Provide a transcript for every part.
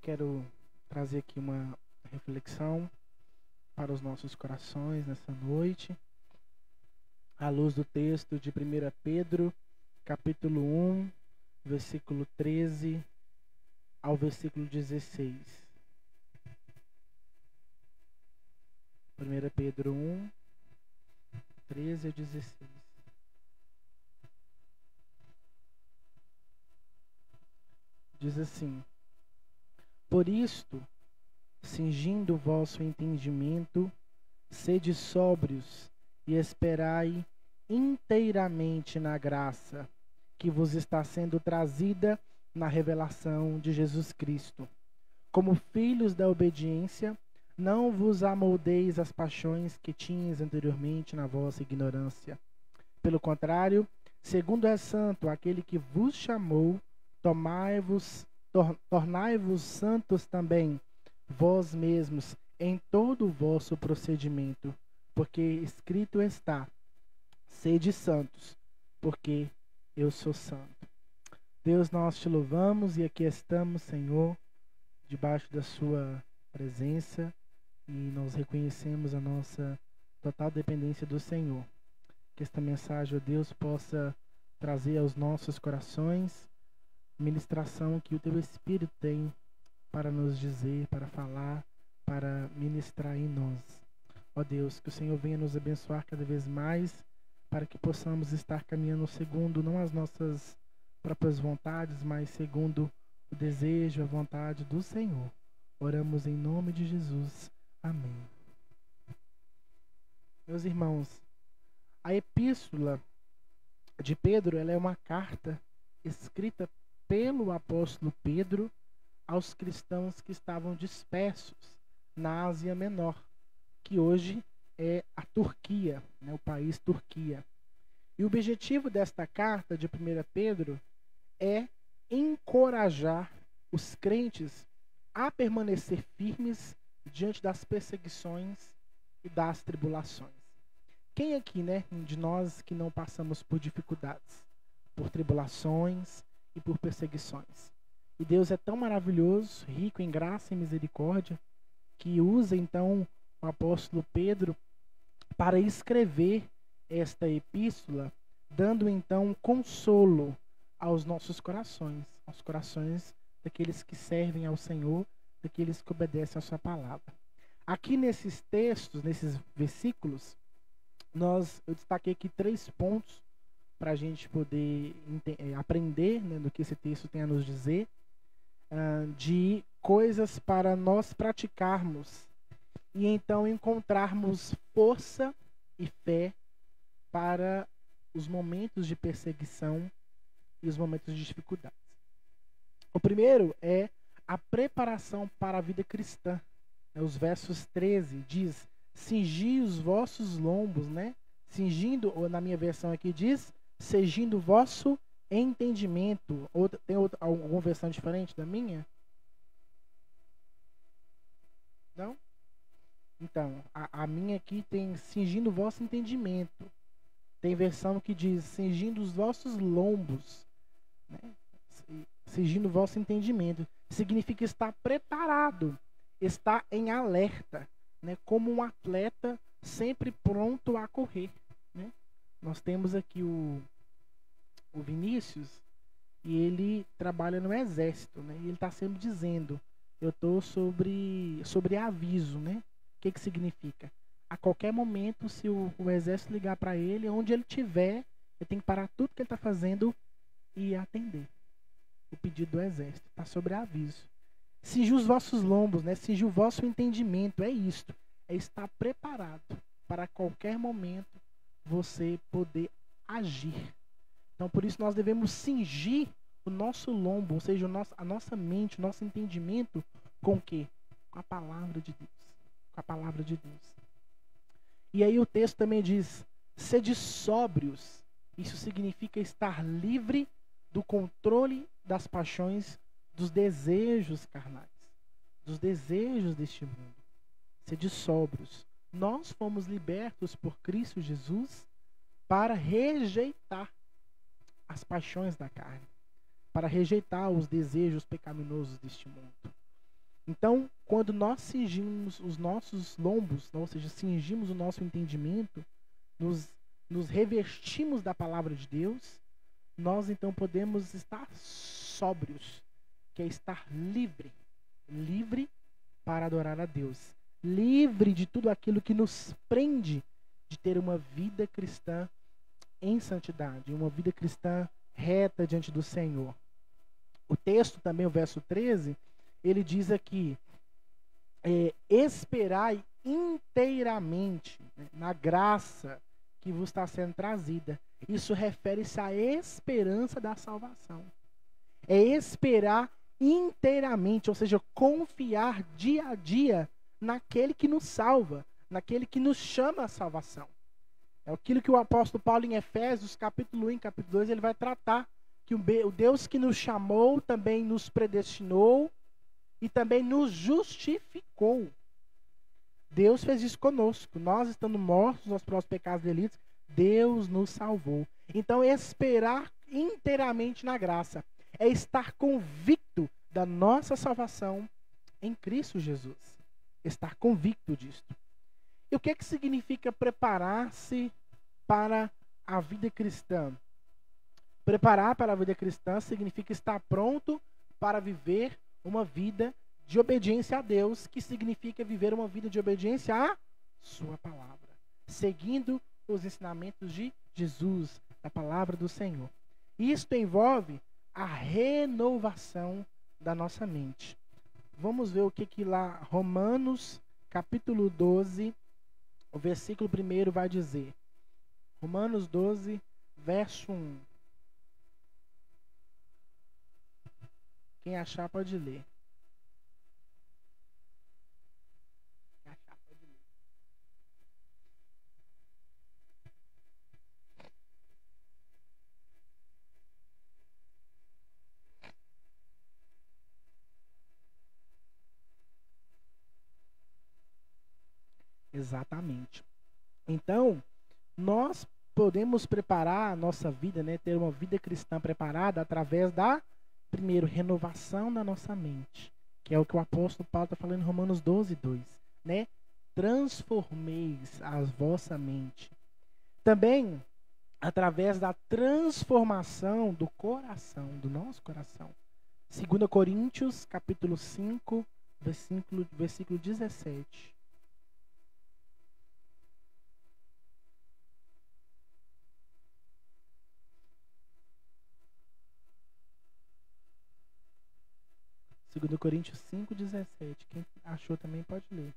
Quero trazer aqui uma reflexão para os nossos corações nessa noite, à luz do texto de 1 Pedro, capítulo 1, versículo 13 ao versículo 16. 1 Pedro 1, 13 a 16. Diz assim: Por isto, cingindo o vosso entendimento, sede sóbrios e esperai inteiramente na graça que vos está sendo trazida na revelação de Jesus Cristo. Como filhos da obediência, não vos amoldeis às paixões que tinhas anteriormente na vossa ignorância. Pelo contrário, segundo é santo aquele que vos chamou, tornai-vos santos também, vós mesmos, em todo o vosso procedimento, porque escrito está: sede santos, porque eu sou santo. Deus, nós te louvamos e aqui estamos, Senhor, debaixo da sua presença, e nós reconhecemos a nossa total dependência do Senhor. Que esta mensagem, ó Deus, possa trazer aos nossos corações ministração que o teu Espírito tem para nos dizer, para falar, para ministrar em nós. Ó Deus, que o Senhor venha nos abençoar cada vez mais, para que possamos estar caminhando segundo não as nossas próprias vontades, mas segundo o desejo, a vontade do Senhor. Oramos em nome de Jesus. Amém. Meus irmãos, a epístola de Pedro, ela é uma carta escrita pelo apóstolo Pedro aos cristãos que estavam dispersos na Ásia Menor, que hoje é a Turquia, né, o país Turquia. E o objetivo desta carta de 1 Pedro é encorajar os crentes a permanecer firmes diante das perseguições e das tribulações. Quem aqui, né, de nós que não passamos por dificuldades, por tribulações e por perseguições? E Deus é tão maravilhoso, rico em graça e misericórdia, que usa então o apóstolo Pedro para escrever esta epístola, dando então consolo aos nossos corações, aos corações daqueles que servem ao Senhor, daqueles que obedecem a sua palavra. Aqui nesses textos, nesses versículos, eu destaquei aqui 3 pontos para a gente poder aprender, né, do que esse texto tem a nos dizer, de coisas para nós praticarmos e então encontrarmos força e fé para os momentos de perseguição e os momentos de dificuldades. O primeiro é a preparação para a vida cristã. Os versos 13 diz: cingi os vossos lombos, né? Cingindo, ou na minha versão aqui diz, cingindo o vosso entendimento. Tem alguma versão diferente da minha? Não? Então, a minha aqui tem cingindo o vosso entendimento. Tem versão que diz cingindo os vossos lombos, né? Cingindo o vosso entendimento. Significa estar preparado, estar em alerta, né? Como um atleta sempre pronto a correr, né? Nós temos aqui o Vinícius, e ele trabalha no exército, né? E ele está sempre dizendo: eu estou sobre aviso, né? O que significa? A qualquer momento, se o exército ligar para ele, onde ele estiver, ele tem que parar tudo que ele está fazendo e atender o pedido do exército. Está sobre aviso. Cingir os vossos lombos, né? Cingir o vosso entendimento, é isto. É estar preparado para qualquer momento você poder agir. Então, por isso, nós devemos cingir o nosso lombo, ou seja, a nossa mente, o nosso entendimento, com o quê? Com a palavra de Deus. Com a palavra de Deus. E aí o texto também diz: sede sóbrios. Isso significa estar livre do controle das paixões, dos desejos carnais, dos desejos deste mundo. Sede sóbrios. Nós fomos libertos por Cristo Jesus para rejeitar as paixões da carne, para rejeitar os desejos pecaminosos deste mundo. Então, quando nós cingimos os nossos lombos, ou seja, cingimos o nosso entendimento, nos, nos revestimos da palavra de Deus, nós então podemos estar sóbrios, que é estar livre, livre para adorar a Deus, livre de tudo aquilo que nos prende de ter uma vida cristã em santidade, uma vida cristã reta diante do Senhor. O texto também, o verso 13, ele diz aqui, esperai inteiramente, né, na graça que vos está sendo trazida. Isso refere-se à esperança da salvação. É esperar inteiramente, ou seja, confiar dia a dia naquele que nos salva, naquele que nos chama à salvação. É aquilo que o apóstolo Paulo em Efésios, capítulo 1, capítulo 2, ele vai tratar, que o Deus que nos chamou também nos predestinou e também nos justificou. Deus fez isso conosco. Nós estando mortos nos nossos pecados e delitos, Deus nos salvou. Então, esperar inteiramente na graça é estar convicto da nossa salvação em Cristo Jesus. Estar convicto disto. E o que é que significa preparar-se para a vida cristã? Preparar para a vida cristã significa estar pronto para viver uma vida de obediência a Deus, que significa viver uma vida de obediência à sua palavra, seguindo os ensinamentos de Jesus, da palavra do Senhor. Isto envolve a renovação da nossa mente. Vamos ver o que lá Romanos, capítulo 12, o versículo 1 vai dizer. Romanos 12, verso 1. Quem achar pode ler. Exatamente. Então, nós podemos preparar a nossa vida, né, ter uma vida cristã preparada através da, primeiro, renovação da nossa mente, que é o que o apóstolo Paulo está falando em Romanos 12, 2, né? Transformeis a vossa mente. Também, através da transformação do coração, do nosso coração. 2 Coríntios, capítulo 5, versículo 17. Segundo Coríntios 5:17. Quem achou também pode ler.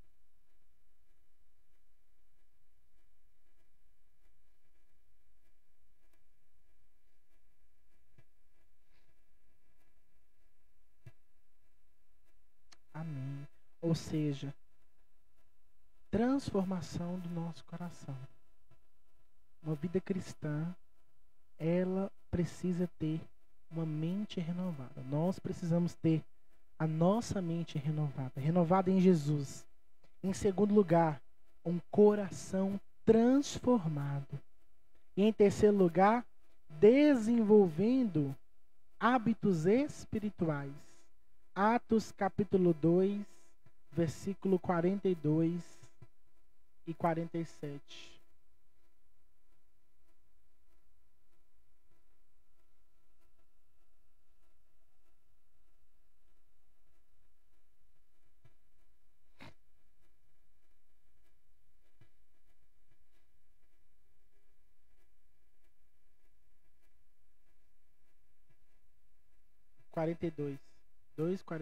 Amém. Ou seja, transformação do nosso coração. Uma vida cristã, ela precisa ter uma mente renovada. Nós precisamos ter a nossa mente renovada, renovada em Jesus. Em segundo lugar, um coração transformado. E em terceiro lugar, desenvolvendo hábitos espirituais. Atos capítulo 2, versículo 42 e 47.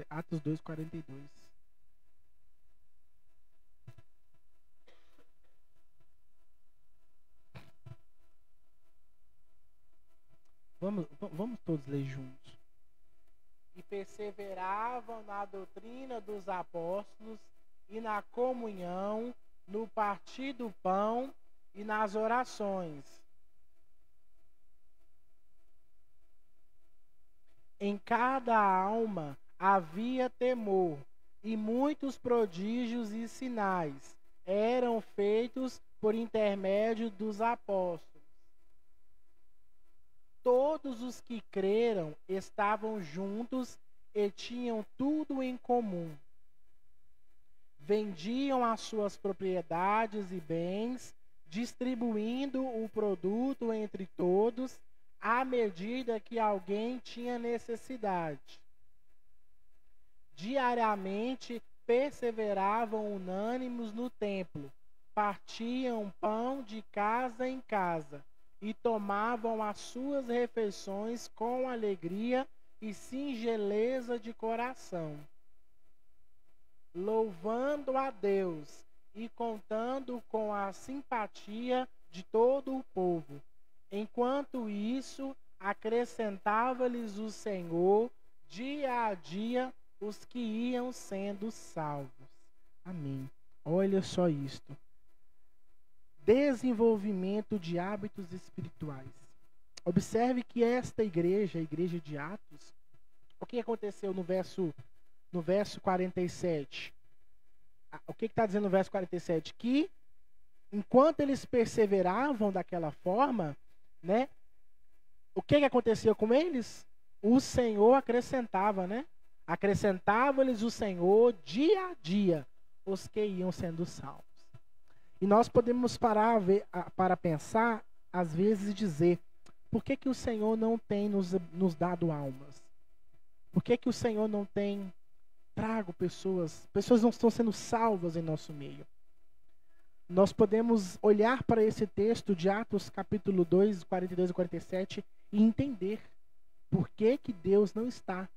Atos 2, 42. Vamos todos ler juntos. E perseveravam na doutrina dos apóstolos e na comunhão, no partir do pão e nas orações. Em cada alma havia temor, e muitos prodígios e sinais eram feitos por intermédio dos apóstolos. Todos os que creram estavam juntos e tinham tudo em comum. vendiam as suas propriedades e bens, distribuindo o produto entre todos, à medida que alguém tinha necessidade. Diariamente perseveravam unânimes no templo, partiam pão de casa em casa e tomavam as suas refeições com alegria e singeleza de coração, louvando a Deus e contando com a simpatia de todo o povo. Enquanto isso, acrescentava-lhes o Senhor dia a dia os que iam sendo salvos. Amém. Olha só isto. Desenvolvimento de hábitos espirituais. Observe que esta igreja, a igreja de Atos, o que aconteceu no verso 47? O que está dizendo no verso 47? Que enquanto eles perseveravam daquela forma, né? O que acontecia com eles? O Senhor acrescentava, né? Acrescentava-lhes o Senhor dia a dia os que iam sendo salvos. E nós podemos parar para pensar, às vezes, e dizer: por que o Senhor não tem nos dado almas? Por que o Senhor não tem trago pessoas não estão sendo salvas em nosso meio? Nós podemos olhar para esse texto de Atos capítulo 2, 42 e 47 e entender por que Deus não está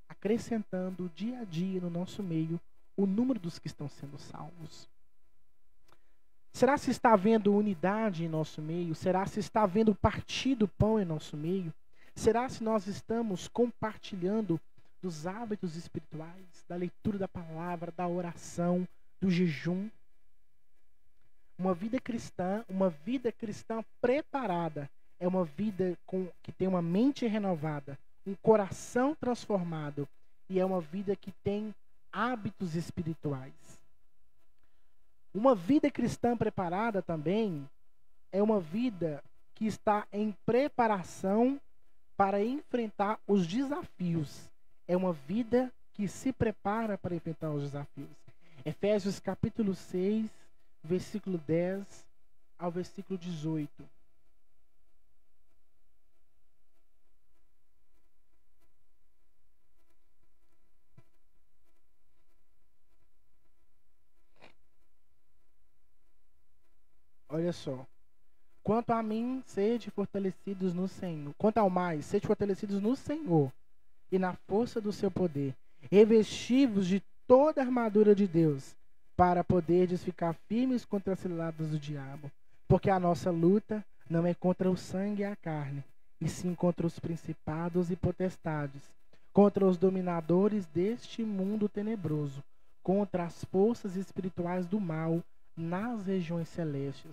acrescentando dia a dia no nosso meio o número dos que estão sendo salvos. Será se está havendo unidade em nosso meio? Será se está havendo partir do pão em nosso meio? Será se nós estamos compartilhando dos hábitos espirituais, da leitura da palavra, da oração, do jejum? Uma vida cristã preparada é uma vida que tem uma mente renovada, um coração transformado, e é uma vida que tem hábitos espirituais. Uma vida cristã preparada também é uma vida que está em preparação para enfrentar os desafios. É uma vida que se prepara para enfrentar os desafios. Efésios capítulo 6, versículo 10 ao versículo 18. Olha só. Quanto a mim, sede fortalecidos no Senhor. Quanto ao mais, sede fortalecidos no Senhor e na força do seu poder. Revesti-vos de toda a armadura de Deus, para poderdes ficar firmes contra as ciladas do diabo. Porque a nossa luta não é contra o sangue e a carne, e sim contra os principados e potestades, contra os dominadores deste mundo tenebroso, contra as forças espirituais do mal nas regiões celestes.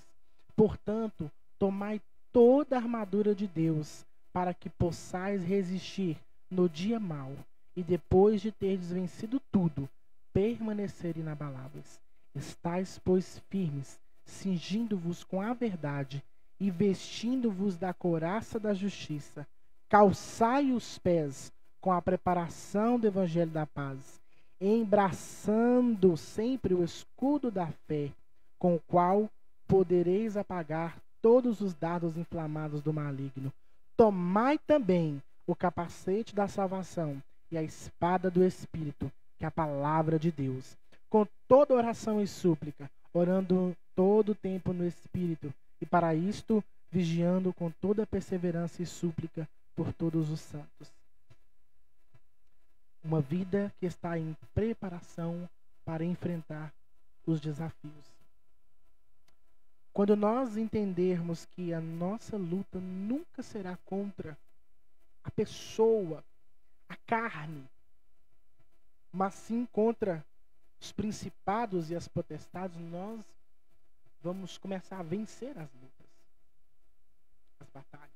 Portanto, tomai toda a armadura de Deus, para que possais resistir no dia mau, e depois de terdes vencido tudo, permanecer inabaláveis. Estais, pois, firmes, cingindo-vos com a verdade, e vestindo-vos da couraça da justiça. Calçai os pés com a preparação do evangelho da paz, embraçando sempre o escudo da fé, com o qual podereis apagar todos os dardos inflamados do maligno. Tomai também o capacete da salvação e a espada do Espírito, que é a palavra de Deus, com toda oração e súplica, orando todo o tempo no Espírito, e para isto vigiando com toda perseverança e súplica por todos os santos. Uma vida que está em preparação para enfrentar os desafios. Quando nós entendermos que a nossa luta nunca será contra a pessoa, a carne, mas sim contra os principados e as potestades, nós vamos começar a vencer as lutas, as batalhas.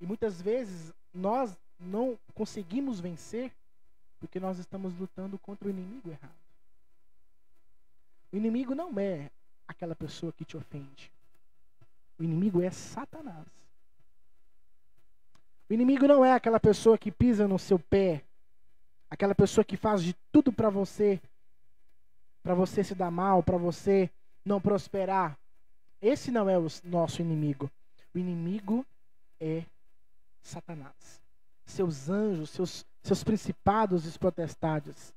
E muitas vezes nós não conseguimos vencer porque nós estamos lutando contra o inimigo errado. O inimigo não é aquela pessoa que te ofende. O inimigo é Satanás. O inimigo não é aquela pessoa que pisa no seu pé, aquela pessoa que faz de tudo para você para você se dar mal, para você não prosperar. Esse não é o nosso inimigo. O inimigo é Satanás. Seus anjos, seus principados e potestades.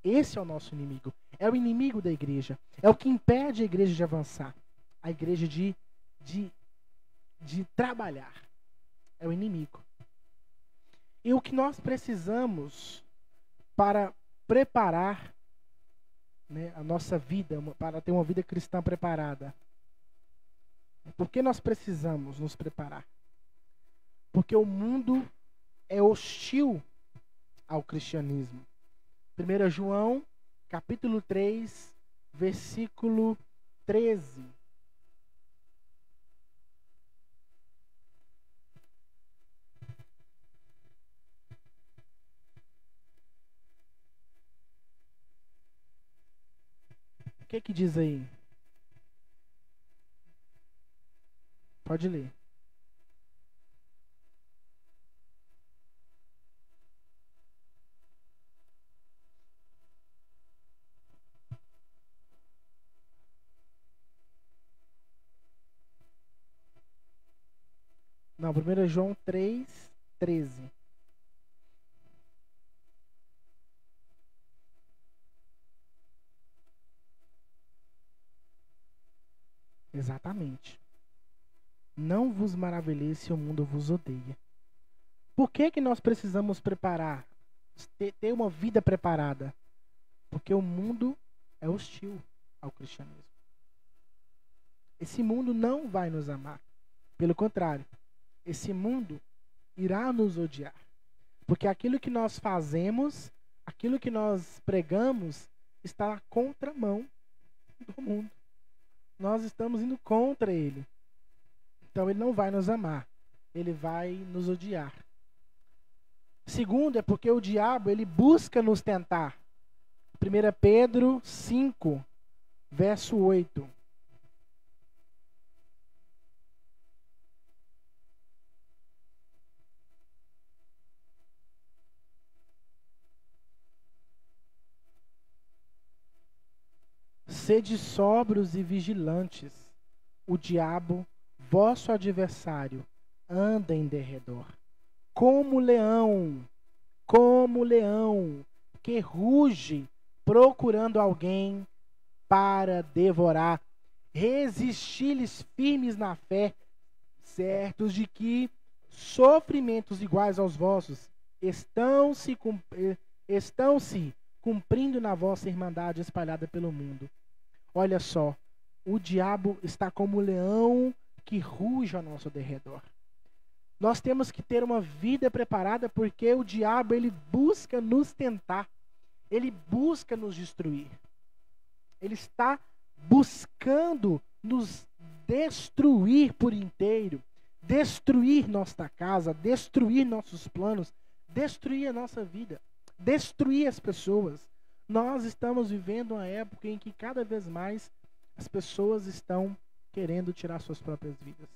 Esse é o nosso inimigo. É o inimigo da igreja. É o que impede a igreja de avançar. A igreja de trabalhar. É o inimigo. E o que nós precisamos para preparar, né, a nossa vida, para ter uma vida cristã preparada. Por que nós precisamos nos preparar? Porque o mundo é hostil ao cristianismo. 1 João, capítulo 3, versículo 13. O que diz aí? Pode ler. Não, 1 João 3, 13. Exatamente. Não vos maravilheis se o mundo vos odeia. Por que nós precisamos preparar? Ter uma vida preparada? Porque o mundo é hostil ao cristianismo. Esse mundo não vai nos amar. Pelo contrário, esse mundo irá nos odiar. Porque aquilo que nós fazemos, aquilo que nós pregamos, está na contramão do mundo. Nós estamos indo contra ele. Então ele não vai nos amar. Ele vai nos odiar. Segundo, é porque o diabo, ele busca nos tentar. 1 Pedro 5, verso 8. Sede sóbrios e vigilantes. O diabo, vosso adversário, anda em derredor, como leão, que ruge, procurando alguém para devorar. Resisti-lhes firmes na fé, certos de que sofrimentos iguais aos vossos estão se cumprindo na vossa irmandade espalhada pelo mundo. Olha só, o diabo está como leão que ruge ao nosso derredor. Nós temos que ter uma vida preparada, porque o diabo, ele busca nos tentar. Ele busca nos destruir. Ele está buscando nos destruir por inteiro. Destruir nossa casa, destruir nossos planos, destruir a nossa vida, destruir as pessoas. Nós estamos vivendo uma época em que cada vez mais as pessoas estão querendo tirar suas próprias vidas.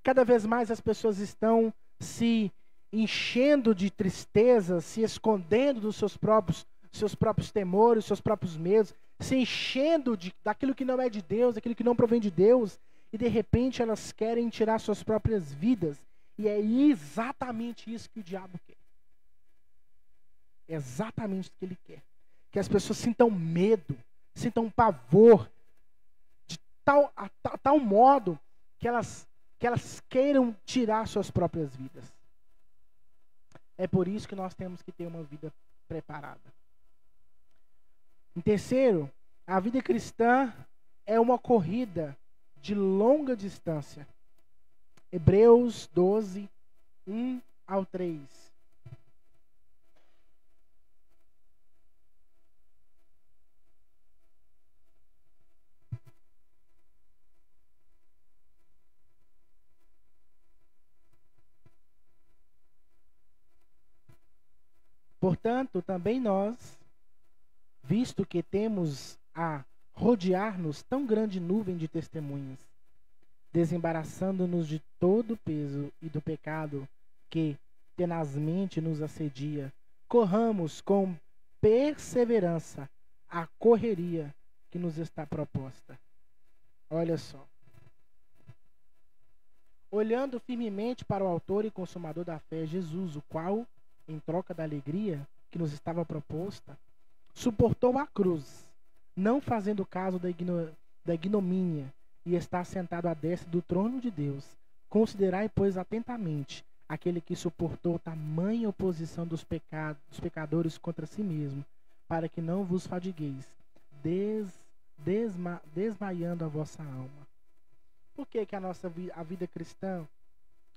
Cada vez mais as pessoas estão se enchendo de tristeza, se escondendo dos seus próprios temores, seus próprios medos, se enchendo daquilo que não é de Deus, daquilo que não provém de Deus, e de repente elas querem tirar suas próprias vidas. E é exatamente isso que o diabo quer. É exatamente o que ele quer. Que as pessoas sintam medo, sintam pavor, de tal modo que elas queiram tirar suas próprias vidas. É por isso que nós temos que ter uma vida preparada. Em terceiro, a vida cristã é uma corrida de longa distância. Hebreus 12, 1 ao 3. Portanto, também nós, visto que temos a rodear-nos tão grande nuvem de testemunhas, desembaraçando-nos de todo o peso e do pecado que tenazmente nos assedia, corramos com perseverança a correria que nos está proposta. Olha só. Olhando firmemente para o autor e consumador da fé, Jesus, o qual, em troca da alegria que nos estava proposta, suportou a cruz, não fazendo caso da ignomínia, e está sentado à destra do trono de Deus. Considerai, pois, atentamente aquele que suportou tamanha oposição dos pecadores contra si mesmo, para que não vos fadigueis, desmaiando a vossa alma. Por que a vida cristã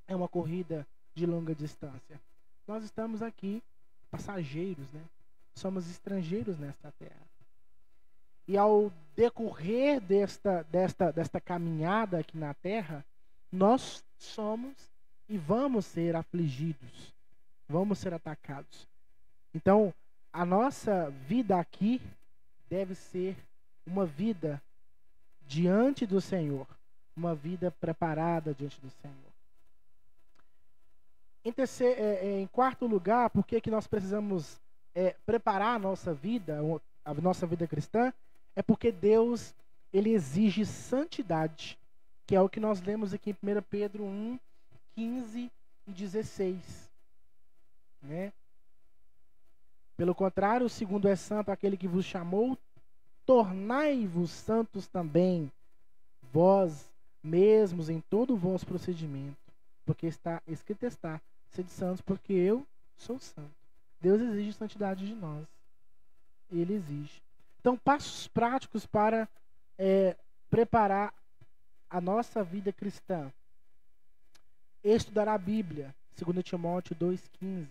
é uma corrida de longa distância? Nós estamos aqui, passageiros, né? Somos estrangeiros nesta terra. E ao decorrer desta caminhada aqui na terra, nós somos e vamos ser afligidos, vamos ser atacados. Então, a nossa vida aqui deve ser uma vida diante do Senhor, uma vida preparada diante do Senhor. Em quarto lugar, por que nós precisamos preparar a nossa vida cristã? É porque Deus, ele exige santidade, que é o que nós lemos aqui em 1 Pedro 1, 15 e 16. Né? Pelo contrário, segundo é santo aquele que vos chamou, tornai-vos santos também, vós mesmos em todo o vosso procedimento, porque escrito está, sede santos, porque eu sou santo. Deus exige santidade de nós. Ele exige. Então, passos práticos para preparar a nossa vida cristã. Estudar a Bíblia, 2 Timóteo 2,15.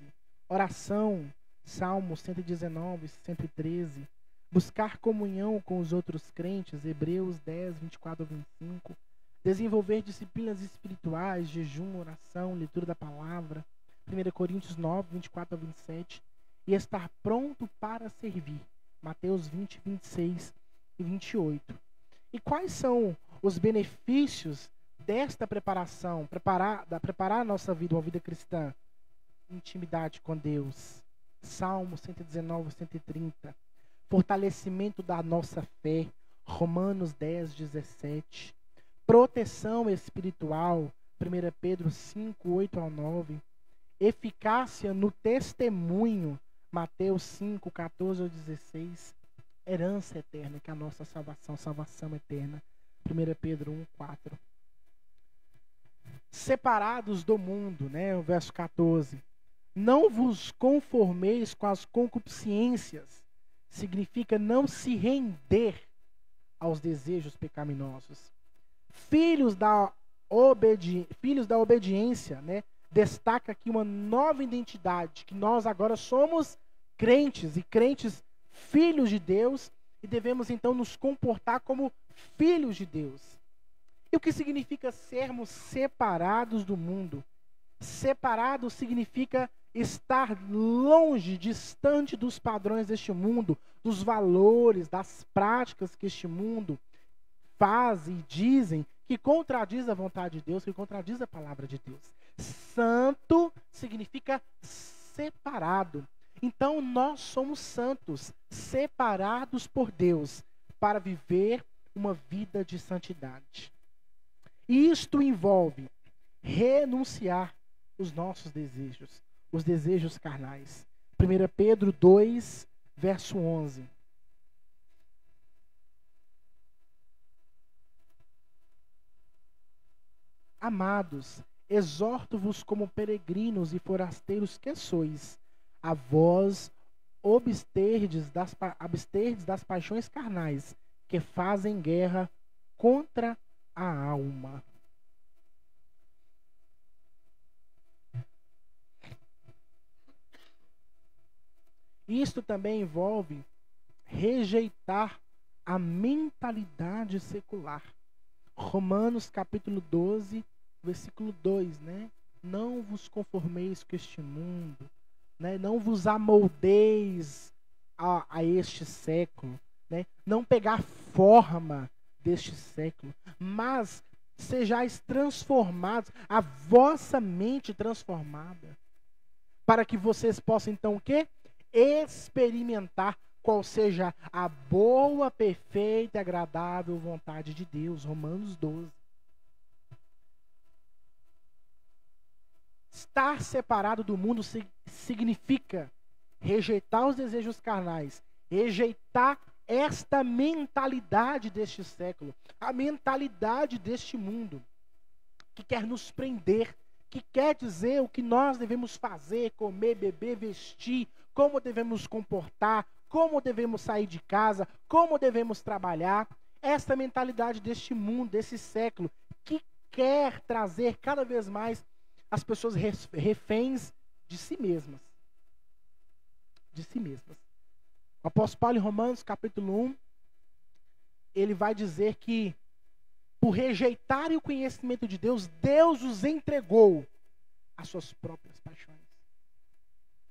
Oração, Salmos 119, 113. Buscar comunhão com os outros crentes, Hebreus 10, 24 a 25. Desenvolver disciplinas espirituais, jejum, oração, leitura da palavra, 1 Coríntios 9, 24 a 27. E estar pronto para servir, Mateus 20, 26 e 28. E quais são os benefícios desta preparação, preparar a nossa vida, uma vida cristã? Intimidade com Deus, Salmo 119, 130. Fortalecimento da nossa fé, Romanos 10, 17. Proteção espiritual, 1 Pedro 5, 8 ao 9. Eficácia no testemunho, Mateus 5, 14 ao 16. Herança eterna, que é a nossa salvação eterna, 1 Pedro 1, 4. Separados do mundo, né? O verso 14. Não vos conformeis com as concupiscências, significa não se render aos desejos pecaminosos. Filhos da obediência, né? Destaca aqui uma nova identidade, que nós agora somos crentes e crentes filhos de Deus e devemos então nos comportar como filhos de Deus. E o que significa sermos separados do mundo? Separado significa estar longe, distante dos padrões deste mundo, dos valores, das práticas que este mundo faz e dizem, que contradiz a vontade de Deus, que contradiz a palavra de Deus. Santo significa separado. Então nós somos santos, separados por Deus, para viver uma vida de santidade. E isto envolve renunciar os nossos desejos, os desejos carnais. 1 Pedro 2, verso 11. Amados, exorto-vos como peregrinos e forasteiros que sois, a vós absterdes das paixões carnais, que fazem guerra contra a alma. Isto também envolve rejeitar a mentalidade secular. Romanos capítulo 12, versículo 2, né? Não vos conformeis com este mundo, né? Não vos amoldeis a este século, né? Não pegar forma deste século, mas sejais transformados, a vossa mente transformada, para que vocês possam então o quê? Experimentar qual seja a boa, perfeita e agradável vontade de Deus. Romanos 12. Estar separado do mundo significa rejeitar os desejos carnais, rejeitar esta mentalidade deste século, a mentalidade deste mundo, que quer nos prender, que quer dizer o que nós devemos fazer, comer, beber, vestir, como devemos comportar, como devemos sair de casa, como devemos trabalhar. Esta mentalidade deste mundo, desse século, que quer trazer cada vez mais as pessoas reféns de si mesmas. De si mesmas. O apóstolo Paulo em Romanos, capítulo 1, ele vai dizer que por rejeitarem o conhecimento de Deus, Deus os entregou às suas próprias paixões,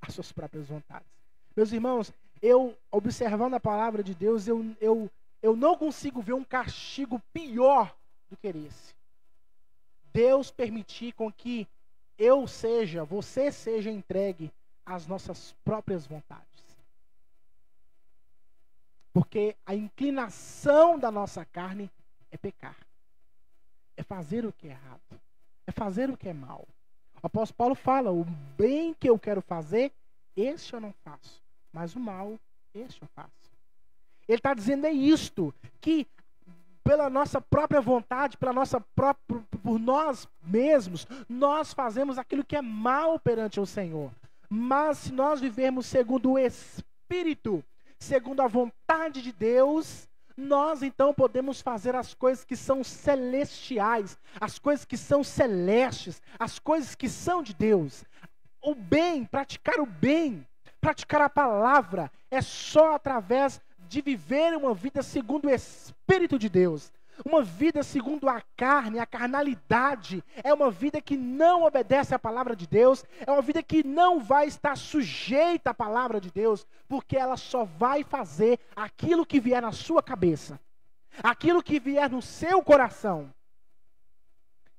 às suas próprias vontades. Meus irmãos, eu, observando a palavra de Deus, eu não consigo ver um castigo pior do que esse. Deus permitir com que você seja entregue às nossas próprias vontades. Porque a inclinação da nossa carne é pecar. É fazer o que é errado. É fazer o que é mal. O apóstolo Paulo fala, o bem que eu quero fazer, este eu não faço. Mas o mal, este eu faço. Ele está dizendo isto, que pela nossa própria vontade, por nós mesmos, nós fazemos aquilo que é mal perante o Senhor. Mas se nós vivermos segundo o Espírito, segundo a vontade de Deus, nós então podemos fazer as coisas que são celestiais, as coisas que são celestes, as coisas que são de Deus. O bem, praticar a palavra, é só através de viver uma vida segundo o Espírito de Deus. Uma vida segundo a carne, a carnalidade, é uma vida que não obedece à palavra de Deus, é uma vida que não vai estar sujeita à palavra de Deus, porque ela só vai fazer aquilo que vier na sua cabeça, aquilo que vier no seu coração.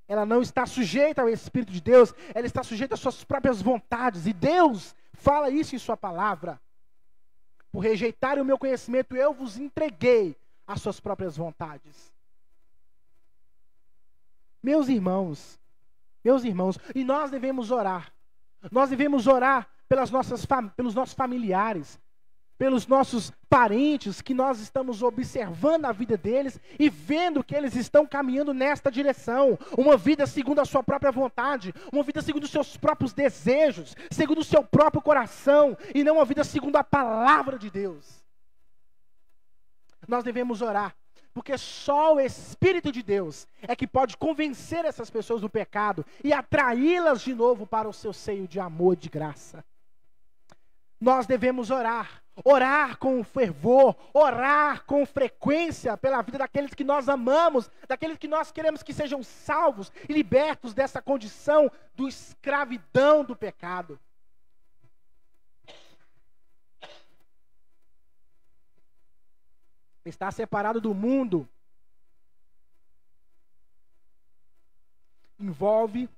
Ela não está sujeita ao Espírito de Deus, ela está sujeita às suas próprias vontades, e Deus fala isso em sua palavra. Por rejeitarem o meu conhecimento, eu vos entreguei às suas próprias vontades. Meus irmãos, e nós devemos orar. Nós devemos orar pelos nossos familiares, pelos nossos parentes, que nós estamos observando a vida deles e vendo que eles estão caminhando nesta direção. Uma vida segundo a sua própria vontade, uma vida segundo os seus próprios desejos, segundo o seu próprio coração, e não uma vida segundo a palavra de Deus. Nós devemos orar, porque só o Espírito de Deus é que pode convencer essas pessoas do pecado e atraí-las de novo para o seu seio de amor e de graça. Nós devemos orar com fervor, orar com frequência pela vida daqueles que nós amamos, daqueles que nós queremos que sejam salvos e libertos dessa condição de escravidão do pecado. Estar separado do mundo envolve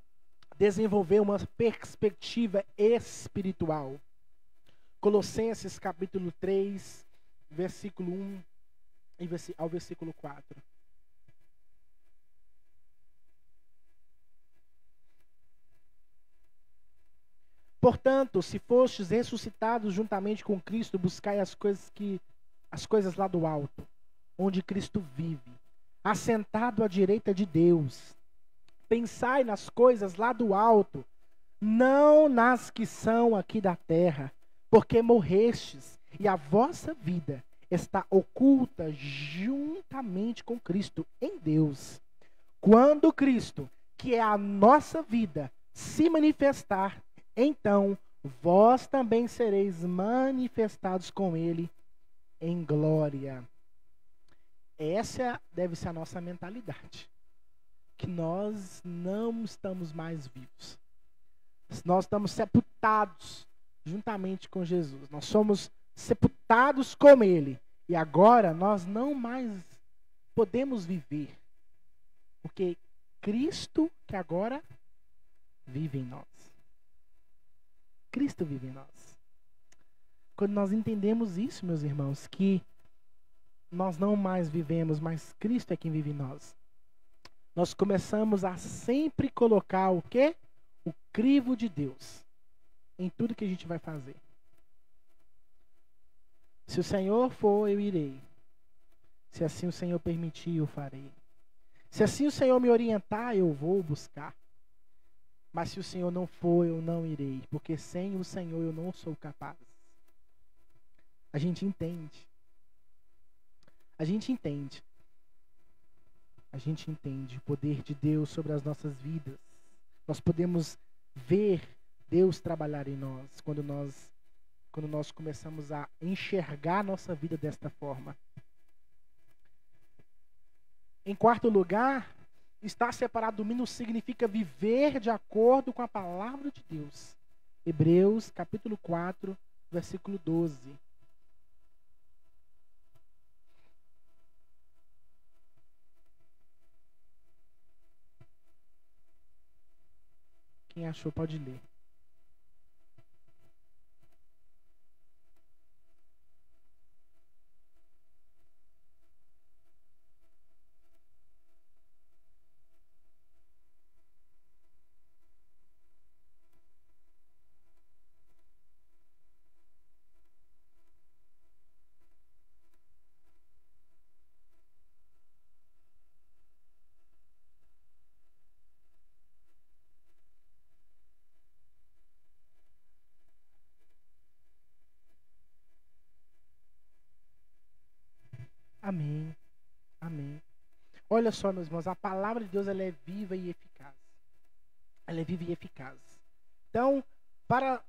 desenvolver uma perspectiva espiritual. Colossenses capítulo 3, versículo 1 ao versículo 4. Portanto, se fostes ressuscitados juntamente com Cristo, buscai as coisas lá do alto, onde Cristo vive, assentado à direita de Deus. Pensai nas coisas lá do alto, não nas que são aqui da terra, porque morrestes, e a vossa vida está oculta juntamente com Cristo em Deus. Quando Cristo, que é a nossa vida, se manifestar, então vós também sereis manifestados com Ele em glória. Essa deve ser a nossa mentalidade. Que nós não estamos mais vivos. Nós estamos sepultados juntamente com Jesus. Nós somos sepultados com Ele. E agora nós não mais podemos viver. Porque Cristo que agora vive em nós. Cristo vive em nós. quando nós entendemos isso, meus irmãos, que nós não mais vivemos, mas Cristo é quem vive em nós. Nós começamos a sempre colocar o quê? O crivo de Deus em tudo que a gente vai fazer. Se o Senhor for, eu irei. Se assim o Senhor permitir, eu farei. Se assim o Senhor me orientar, eu vou buscar. Mas se o Senhor não for, eu não irei. Porque sem o Senhor eu não sou capaz. A gente entende. A gente entende. A gente entende o poder de Deus sobre as nossas vidas. Nós podemos ver Deus trabalhar em nós quando nós começamos a enxergar a nossa vida desta forma. Em quarto lugar, estar separado do mundo significa viver de acordo com a palavra de Deus. Hebreus, capítulo 4, versículo 12. Quem achou pode ler. Amém. Amém. Olha só, meus irmãos, a palavra de Deus ela é viva e eficaz. Ela é viva e eficaz. Então, para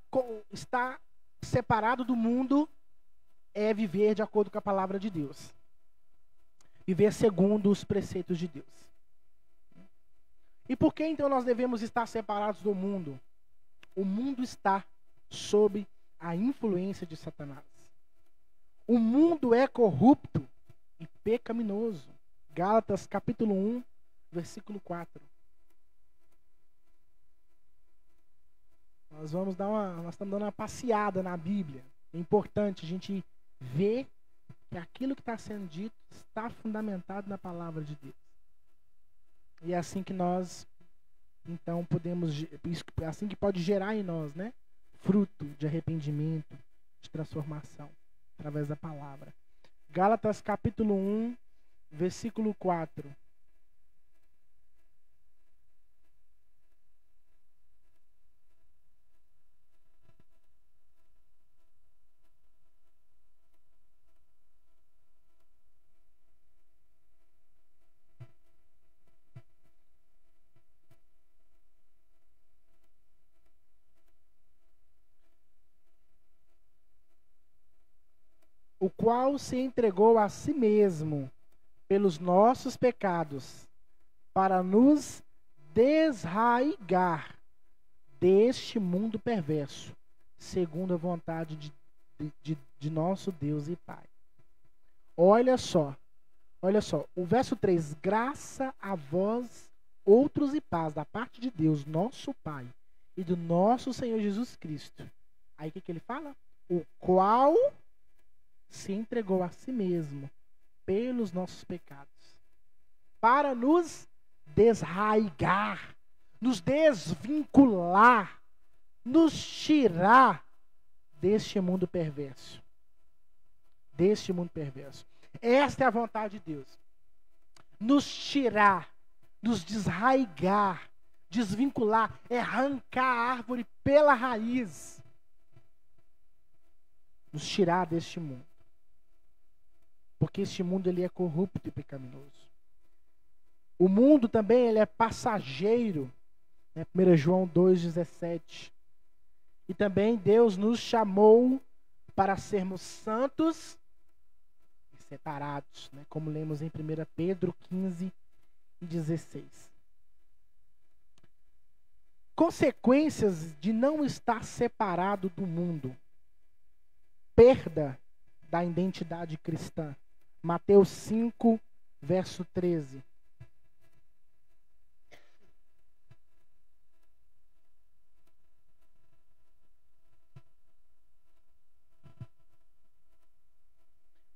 estar separado do mundo é viver de acordo com a palavra de Deus. Viver segundo os preceitos de Deus. E por que então nós devemos estar separados do mundo? O mundo está sob a influência de Satanás. O mundo é corrupto e pecaminoso. Gálatas capítulo 1, versículo 4. Nós estamos dando uma passeada na Bíblia. É importante a gente ver que aquilo que está sendo dito está fundamentado na palavra de Deus. E é assim que nós, então, é assim que pode gerar em nós, né? Fruto de arrependimento, de transformação, através da palavra. Gálatas capítulo 1, versículo 4. O qual se entregou a si mesmo pelos nossos pecados, para nos desraigar deste mundo perverso, segundo a vontade de nosso Deus e Pai. Olha só, o verso 3, graça a vós, outros e paz, da parte de Deus, nosso Pai, e do nosso Senhor Jesus Cristo. Aí o que ele fala? O qual se entregou a si mesmo pelos nossos pecados, para nos desraigar, nos desvincular, nos tirar deste mundo perverso. Deste mundo perverso. Esta é a vontade de Deus. Nos tirar, nos desraigar, desvincular, é arrancar a árvore pela raiz. Nos tirar deste mundo. Porque este mundo ele é corrupto e pecaminoso. O mundo também ele é passageiro. Né? 1 João 2,17. E também Deus nos chamou para sermos santos e separados. Né? Como lemos em 1 Pedro 15 e 16. Consequências de não estar separado do mundo. Perda da identidade cristã. Mateus 5, verso 13.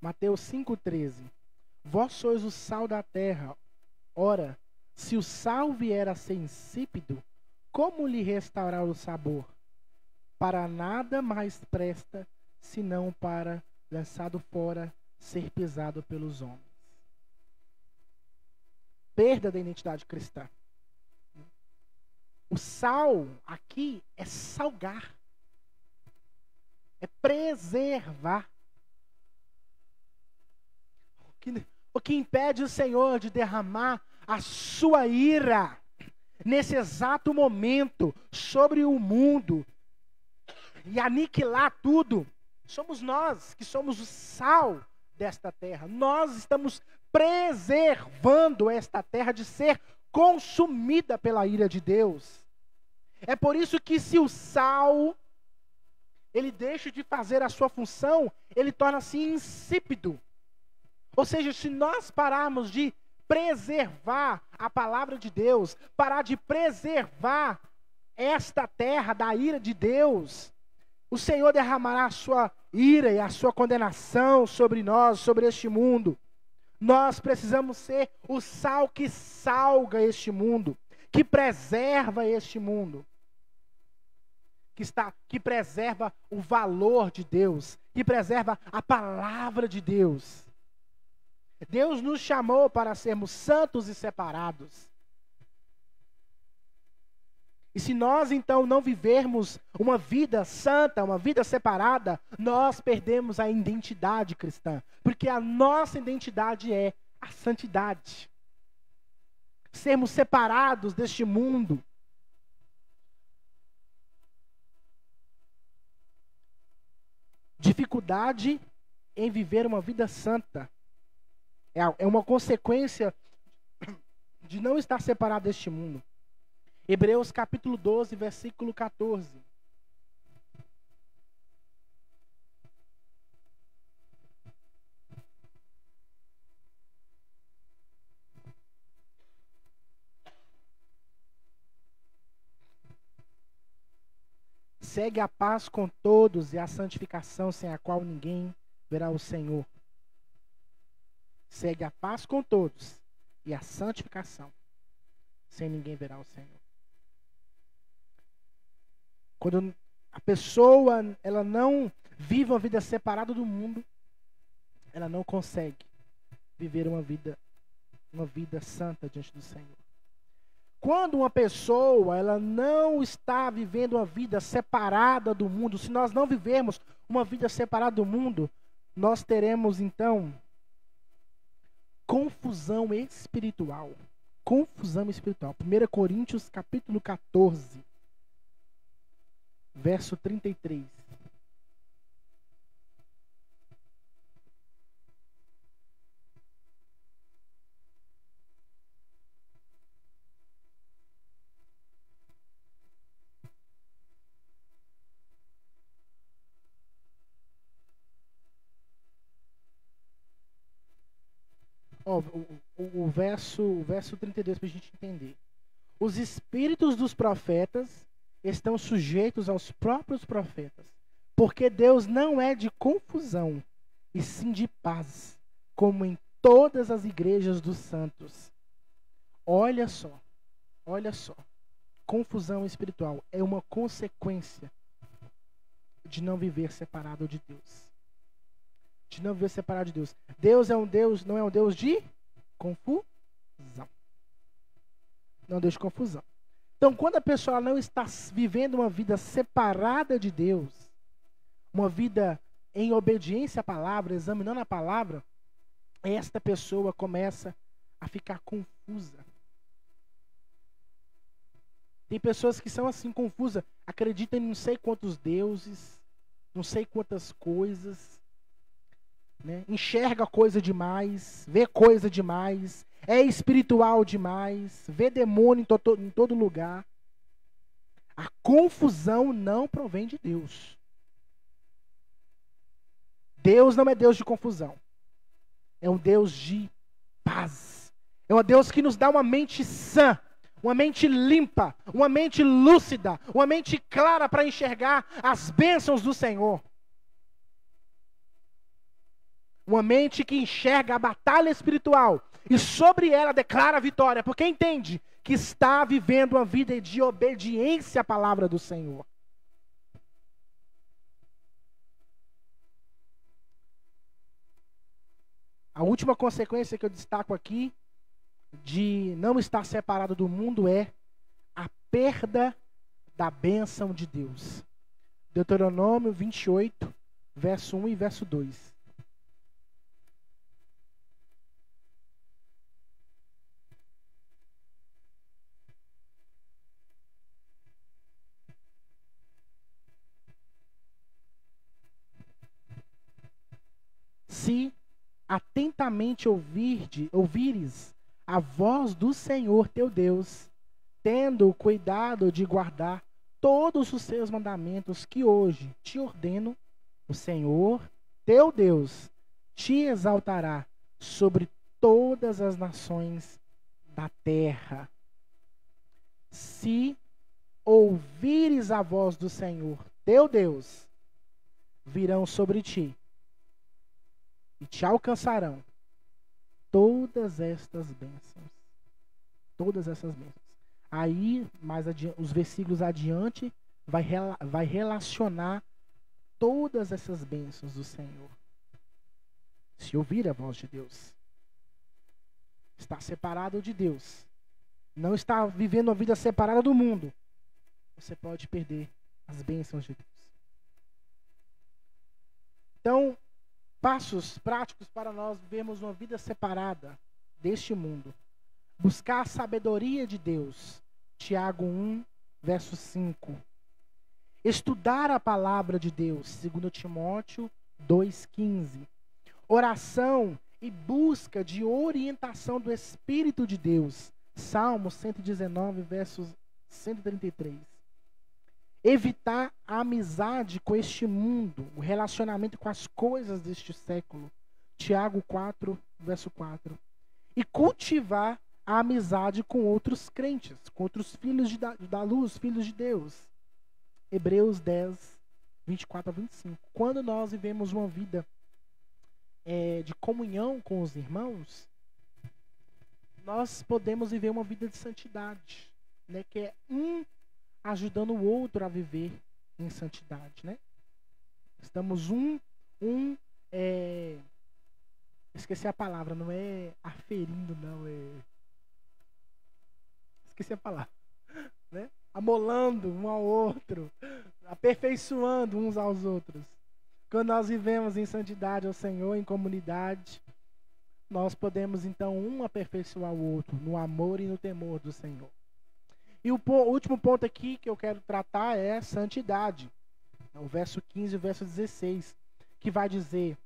Mateus 5,13. Vós sois o sal da terra. Ora, se o sal vier a ser insípido, como lhe restaurar o sabor? Para nada mais presta, senão para, lançado fora, ser pisado pelos homens. Perda da identidade cristã. O sal aqui é salgar. É preservar. O que impede o Senhor de derramar a sua ira nesse exato momento sobre o mundo e aniquilar tudo, somos nós que somos o sal desta terra. Nós estamos preservando esta terra de ser consumida pela ira de Deus. É por isso que se o sal ele deixa de fazer a sua função, ele torna-se insípido. Ou seja, se nós pararmos de preservar a palavra de Deus, parar de preservar esta terra da ira de Deus, o Senhor derramará a sua ira e a sua condenação sobre nós, sobre este mundo. Nós precisamos ser o sal que salga este mundo, que preserva este mundo, que preserva o valor de Deus, que preserva a palavra de Deus. Deus nos chamou para sermos santos e separados. E se nós então não vivermos uma vida santa, uma vida separada, nós perdemos a identidade cristã. Porque a nossa identidade é a santidade. Sermos separados deste mundo. Dificuldade em viver uma vida santa é uma consequência de não estar separado deste mundo. Hebreus capítulo 12, versículo 14. Segue a paz com todos e a santificação, sem a qual ninguém verá o Senhor. Segue a paz com todos e a santificação, sem ninguém verá o Senhor. Quando a pessoa ela não vive uma vida separada do mundo, ela não consegue viver uma vida santa diante do Senhor. Quando uma pessoa ela não está vivendo uma vida separada do mundo, se nós não vivermos uma vida separada do mundo, nós teremos então confusão espiritual. Confusão espiritual. 1 Coríntios capítulo 14, verso 33. O verso 32 para a gente entender. Os espíritos dos profetas estão sujeitos aos próprios profetas, porque Deus não é de confusão, e sim de paz, como em todas as igrejas dos santos. Olha só. Confusão espiritual é uma consequência de não viver separado de Deus. De não viver separado de Deus. Deus é um Deus, não é um Deus de confusão. Não é um Deus de confusão. Então, quando a pessoa não está vivendo uma vida separada de Deus, uma vida em obediência à palavra, examinando a palavra, esta pessoa começa a ficar confusa. Tem pessoas que são assim, confusas, acreditam em não sei quantos deuses, não sei quantas coisas, né? Enxerga coisa demais, vê coisa demais, é espiritual demais, vê demônio em todo lugar. A confusão não provém de Deus. Deus não é Deus de confusão. É um Deus de paz. É um Deus que nos dá uma mente sã, uma mente limpa, uma mente lúcida, uma mente clara para enxergar as bênçãos do Senhor. Uma mente que enxerga a batalha espiritual e sobre ela declara a vitória, porque entende que está vivendo uma vida de obediência à palavra do Senhor. A última consequência que eu destaco aqui de não estar separado do mundo é a perda da bênção de Deus. Deuteronômio 28, verso 1 e verso 2. Se atentamente ouvires a voz do Senhor teu Deus, tendo cuidado de guardar todos os seus mandamentos que hoje te ordeno, o Senhor teu Deus te exaltará sobre todas as nações da terra. Se ouvires a voz do Senhor teu Deus, virão sobre ti e te alcançarão todas estas bênçãos. Todas essas bênçãos. Aí, mais adiante, os versículos adiante, vai relacionar todas essas bênçãos do Senhor. Se ouvir a voz de Deus, está separado de Deus, não está vivendo uma vida separada do mundo, você pode perder as bênçãos de Deus. Então, passos práticos para nós vivermos uma vida separada deste mundo. Buscar a sabedoria de Deus. Tiago 1, verso 5. Estudar a palavra de Deus. 2 Timóteo 2,15. Oração e busca de orientação do Espírito de Deus. Salmo 119, versos 133. Evitar a amizade com este mundo, o relacionamento com as coisas deste século. Tiago 4, verso 4. E cultivar a amizade com outros crentes, com outros filhos da luz, filhos de Deus. Hebreus 10, 24 a 25. Quando nós vivemos uma vida de comunhão com os irmãos, nós podemos viver uma vida de santidade, né? Que é ajudando o outro a viver em santidade, né? Estamos esqueci a palavra, não é aferindo, não, esqueci a palavra, né? Amolando um ao outro, aperfeiçoando uns aos outros. Quando nós vivemos em santidade ao Senhor, em comunidade, nós podemos então aperfeiçoar o outro no amor e no temor do Senhor. E o último ponto aqui que eu quero tratar é santidade. O verso 15 e o verso 16, que vai dizer: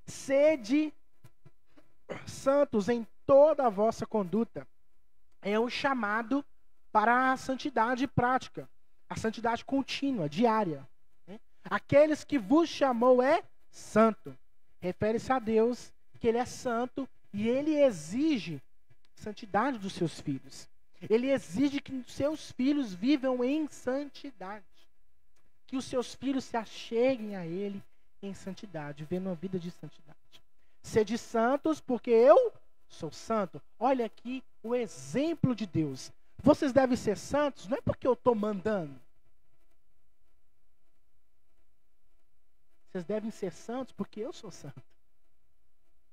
sede santos em toda a vossa conduta. É um chamado para a santidade prática, a santidade contínua, diária. Né? Aqueles que vos chamou é santo. Refere-se a Deus, que Ele é santo e Ele exige santidade dos seus filhos. Ele exige que os seus filhos vivam em santidade. Que os seus filhos se acheguem a Ele em santidade, vivendo uma vida de santidade. Sede santos, porque eu sou santo. Olha aqui o exemplo de Deus. Vocês devem ser santos, não é porque eu estou mandando. Vocês devem ser santos porque eu sou santo.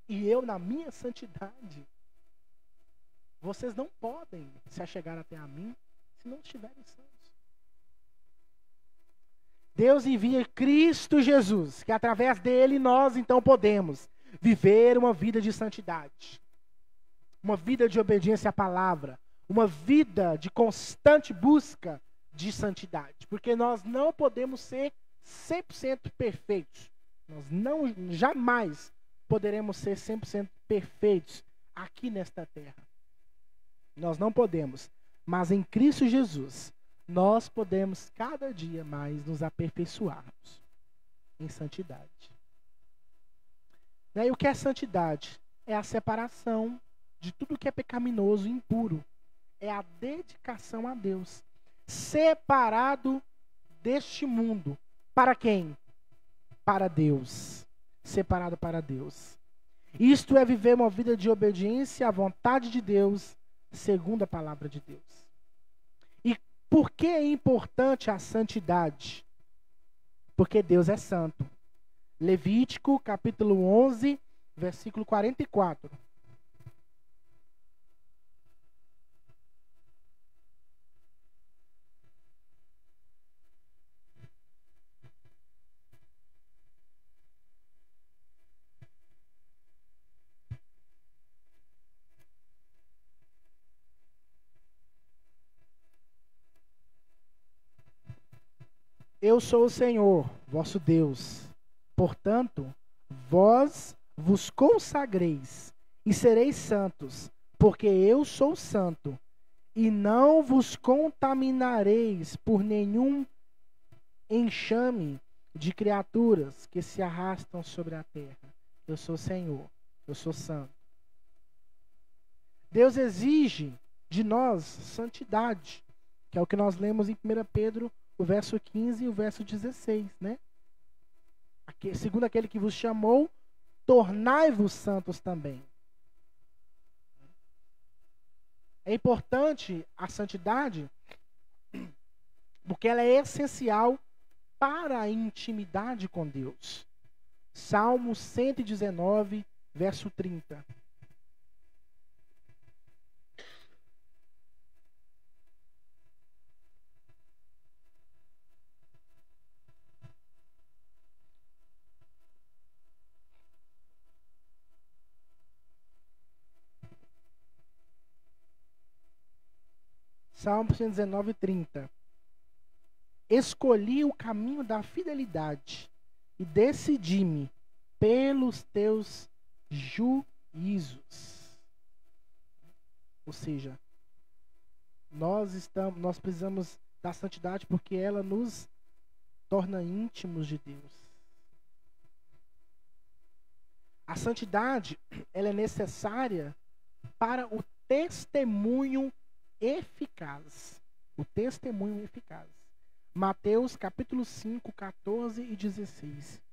E eu, na minha santidade, vocês não podem se achegar até a mim se não estiverem santos. Deus envia Cristo Jesus, que através dele nós então podemos viver uma vida de santidade. Uma vida de obediência à palavra. Uma vida de constante busca de santidade. Porque nós não podemos ser 100% perfeitos. Nós jamais poderemos ser 100% perfeitos aqui nesta terra. Nós não podemos, mas em Cristo Jesus, nós podemos cada dia mais nos aperfeiçoarmos em santidade. E o que é santidade? É a separação de tudo que é pecaminoso e impuro. É a dedicação a Deus. Separado deste mundo. Para quem? Para Deus. separado para Deus. Isto é viver uma vida de obediência à vontade de Deus, segundo a palavra de Deus. E por que é importante a santidade? Porque Deus é santo. Levítico, capítulo 11, versículo 44. Eu sou o Senhor, vosso Deus. Portanto, vós vos consagreis e sereis santos, porque eu sou santo, e não vos contaminareis por nenhum enxame de criaturas que se arrastam sobre a terra. Eu sou o Senhor, eu sou santo. Deus exige de nós santidade, que é o que nós lemos em 1 Pedro, o verso 15 e o verso 16, né? Segundo aquele que vos chamou, tornai-vos santos também. É importante a santidade, porque ela é essencial para a intimidade com Deus. Salmo 119, verso 30. Salmo 119, 30. Escolhi o caminho da fidelidade e decidi-me pelos teus juízos. Ou seja, nós precisamos da santidade porque ela nos torna íntimos de Deus. A santidade, ela é necessária para o testemunho eficaz. O testemunho eficaz. Mateus capítulo 5, 14 e 16.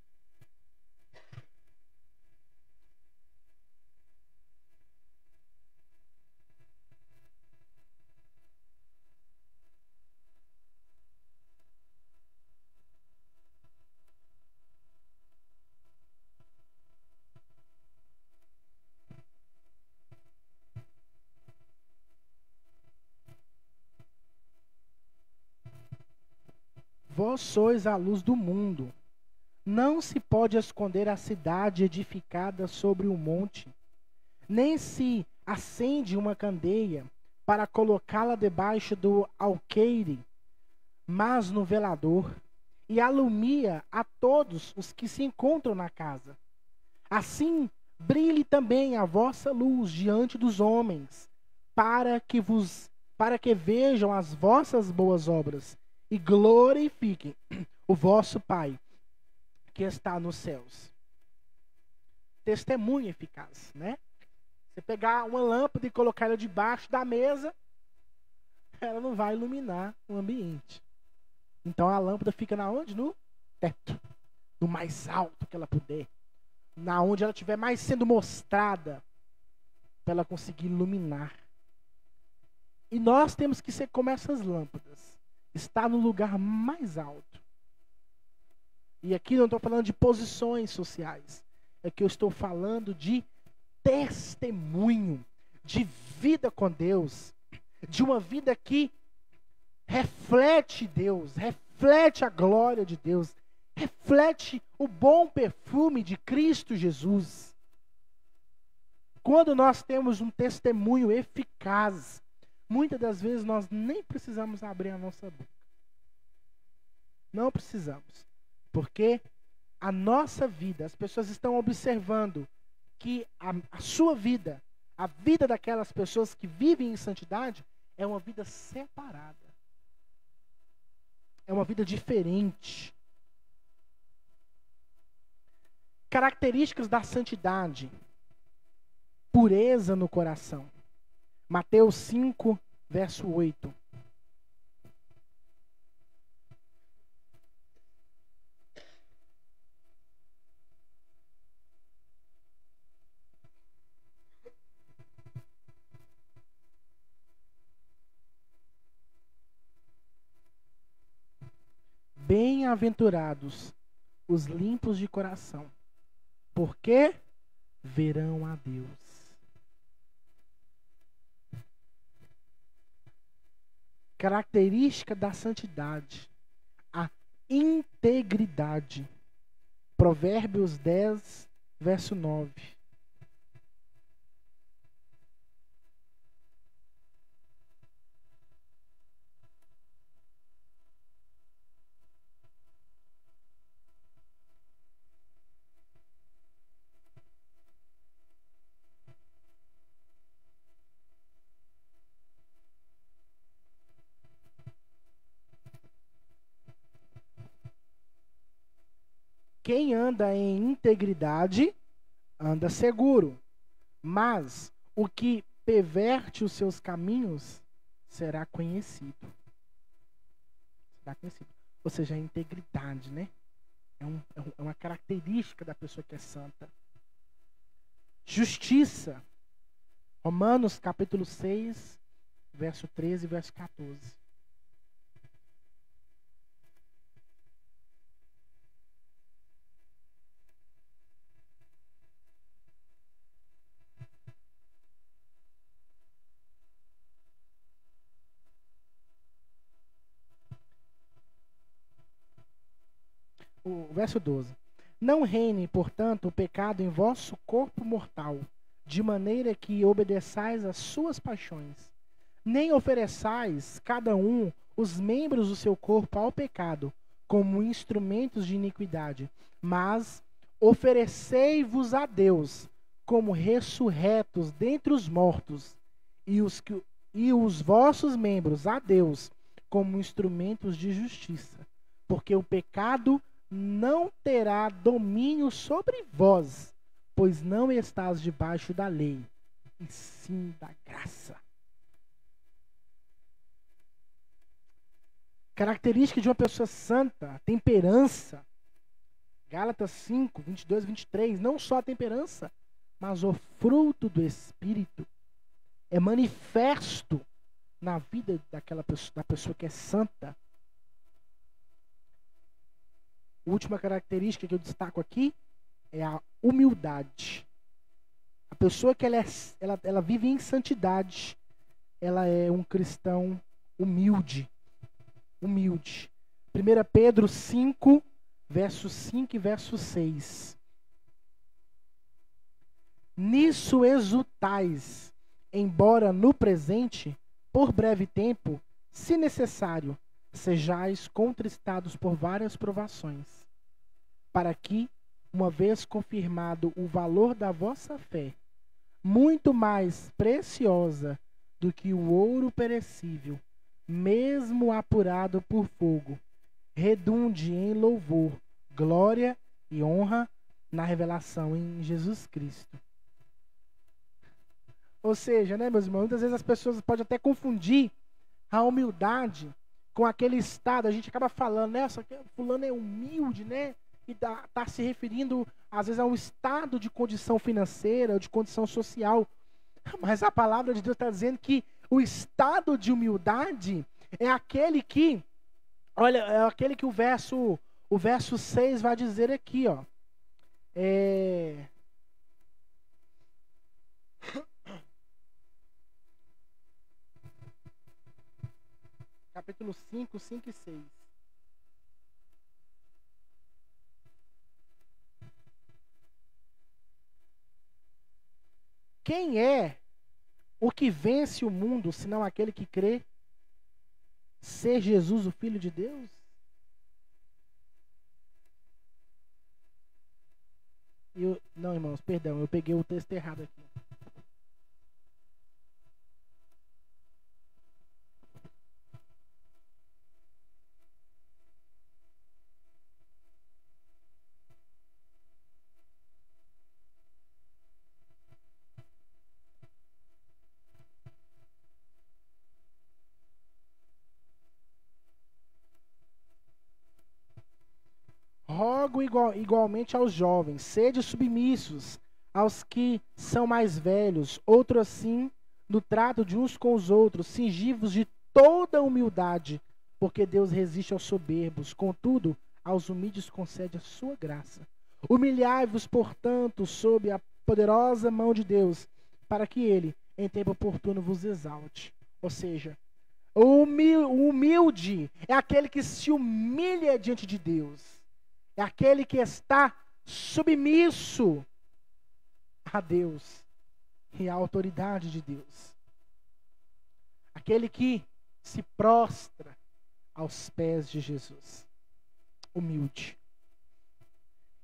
Vós sois a luz do mundo. Não se pode esconder a cidade edificada sobre um monte, nem se acende uma candeia para colocá-la debaixo do alqueire, mas no velador, e alumia a todos os que se encontram na casa. Assim brilhe também a vossa luz diante dos homens, para que vejam as vossas boas obras e glorifiquem o vosso Pai que está nos céus. Testemunho eficaz, né? Você pegar uma lâmpada e colocar ela debaixo da mesa, ela não vai iluminar o ambiente. Então a lâmpada fica na onde? No teto, no mais alto que ela puder, na onde ela estiver mais sendo mostrada, para ela conseguir iluminar. E nós temos que ser como essas lâmpadas, estar no lugar mais alto. E aqui não estou falando de posições sociais, é que eu estou falando de testemunho, de vida com Deus, de uma vida que reflete Deus, reflete a glória de Deus, reflete o bom perfume de Cristo Jesus. Quando nós temos um testemunho eficaz, muitas das vezes nós nem precisamos abrir a nossa boca. Não precisamos. Porque a nossa vida, as pessoas estão observando que a sua vida, a vida daquelas pessoas que vivem em santidade, é uma vida separada. É uma vida diferente. Características da santidade. Pureza no coração. Mateus 5, verso 8. Bem-aventurados os limpos de coração, porque verão a Deus. Característica da santidade, a integridade. Provérbios 10, verso 9. Quem anda em integridade, anda seguro. Mas o que perverte os seus caminhos será conhecido. Será conhecido. Ou seja, a integridade, né? É uma característica da pessoa que é santa. Justiça. Romanos capítulo 6, verso 13 e verso 14. O verso 12. Não reine, portanto, o pecado em vosso corpo mortal, de maneira que obedeçais às suas paixões. Nem ofereçais cada um os membros do seu corpo ao pecado, como instrumentos de iniquidade, mas oferecei-vos a Deus como ressurretos dentre os mortos, e os vossos membros a Deus como instrumentos de justiça. Porque o pecado não terá domínio sobre vós, pois não estás debaixo da lei, e sim da graça. Característica de uma pessoa santa, a temperança. Gálatas 5, 22 e 23. Não só a temperança, mas o fruto do Espírito é manifesto na vida da pessoa que é santa. A última característica que eu destaco aqui é a humildade. A pessoa que ela vive em santidade, ela é um cristão humilde. Humilde. 1 Pedro 5, verso 5 e verso 6. Nisso exultais, embora no presente, por breve tempo, se necessário, sejais contristados por várias provações, para que, uma vez confirmado o valor da vossa fé, muito mais preciosa do que o ouro perecível, mesmo apurado por fogo, redunde em louvor, glória e honra na revelação em Jesus Cristo. Ou seja, né, meus irmãos, muitas vezes as pessoas podem até confundir a humildade com aquele estado. A gente acaba falando, né, só que fulano é humilde, né? E tá se referindo, às vezes, a um estado de condição financeira, ou de condição social. Mas a palavra de Deus está dizendo que o estado de humildade é aquele que, olha, é aquele que o verso 6 vai dizer aqui, ó. Capítulo 5, 5 e 6. Quem é o que vence o mundo, senão aquele que crê ser Jesus, o Filho de Deus? Não, irmãos, perdão, eu peguei o texto errado aqui. Rogo igualmente aos jovens, sede submissos aos que são mais velhos, outro assim, no trato de uns com os outros, cingivos de toda humildade, porque Deus resiste aos soberbos, contudo, aos humildes concede a sua graça. Humilhai-vos, portanto, sob a poderosa mão de Deus, para que ele, em tempo oportuno, vos exalte. Ou seja, o humilde é aquele que se humilha diante de Deus. É aquele que está submisso a Deus e à autoridade de Deus. Aquele que se prostra aos pés de Jesus. Humilde.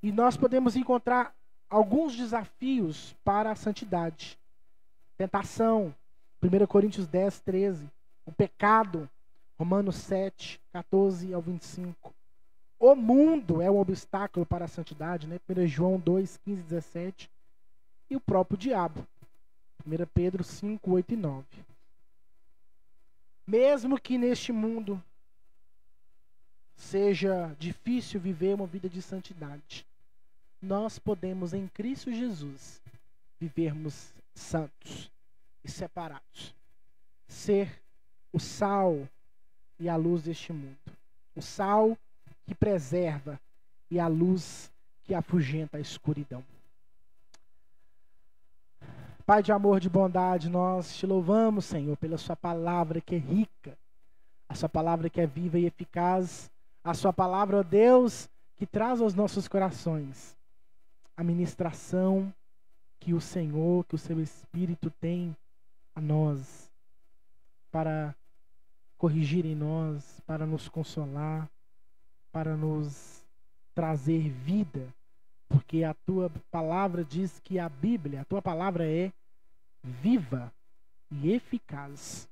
E nós podemos encontrar alguns desafios para a santidade. Tentação, 1 Coríntios 10, 13. O pecado, Romanos 7, 14 ao 25. O mundo é um obstáculo para a santidade, né? 1 João 2, 15 e 17. E o próprio diabo, 1 Pedro 5, 8 e 9. Mesmo que neste mundo seja difícil viver uma vida de santidade, nós podemos em Cristo Jesus vivermos santos e separados. Ser o sal e a luz deste mundo. O sal que preserva e a luz que afugenta a escuridão. Pai de amor, de bondade, nós te louvamos, Senhor, pela sua palavra que é rica, a sua palavra que é viva e eficaz, a sua palavra, ó Deus, que traz aos nossos corações a ministração que o Senhor, que o seu Espírito tem a nós, para corrigir em nós, para nos consolar, para nos trazer vida, porque a tua palavra diz que a Bíblia, a tua palavra é viva e eficaz.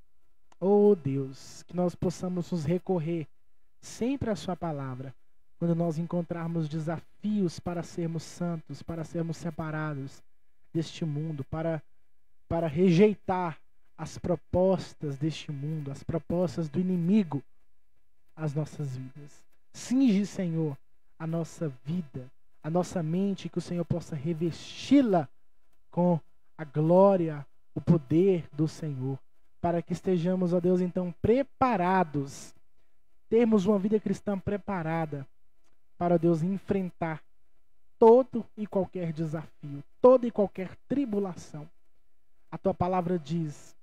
Oh Deus, que nós possamos nos recorrer sempre à sua palavra, quando nós encontrarmos desafios para sermos santos, para sermos separados deste mundo, para rejeitar as propostas deste mundo, as propostas do inimigo às nossas vidas. Cinge, Senhor, a nossa vida, a nossa mente, que o Senhor possa revesti-la com a glória, o poder do Senhor, para que estejamos, ó Deus, então preparados, termos uma vida cristã preparada para, ó Deus, enfrentar todo e qualquer desafio, toda e qualquer tribulação. A tua palavra diz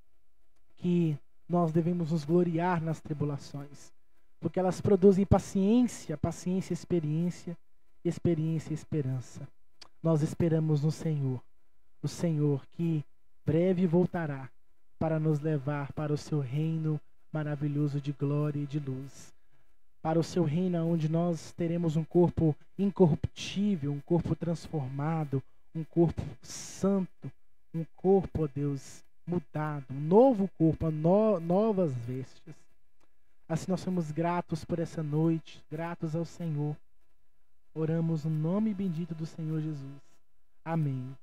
que nós devemos nos gloriar nas tribulações, porque elas produzem paciência, paciência, experiência, experiência, esperança. Nós esperamos no Senhor, o Senhor que breve voltará para nos levar para o seu reino maravilhoso de glória e de luz, para o seu reino onde nós teremos um corpo incorruptível, um corpo transformado, um corpo santo, um corpo, ó Deus, mudado, um novo corpo, novas vestes. Assim nós somos gratos por essa noite, gratos ao Senhor. Oramos no nome bendito do Senhor Jesus. Amém.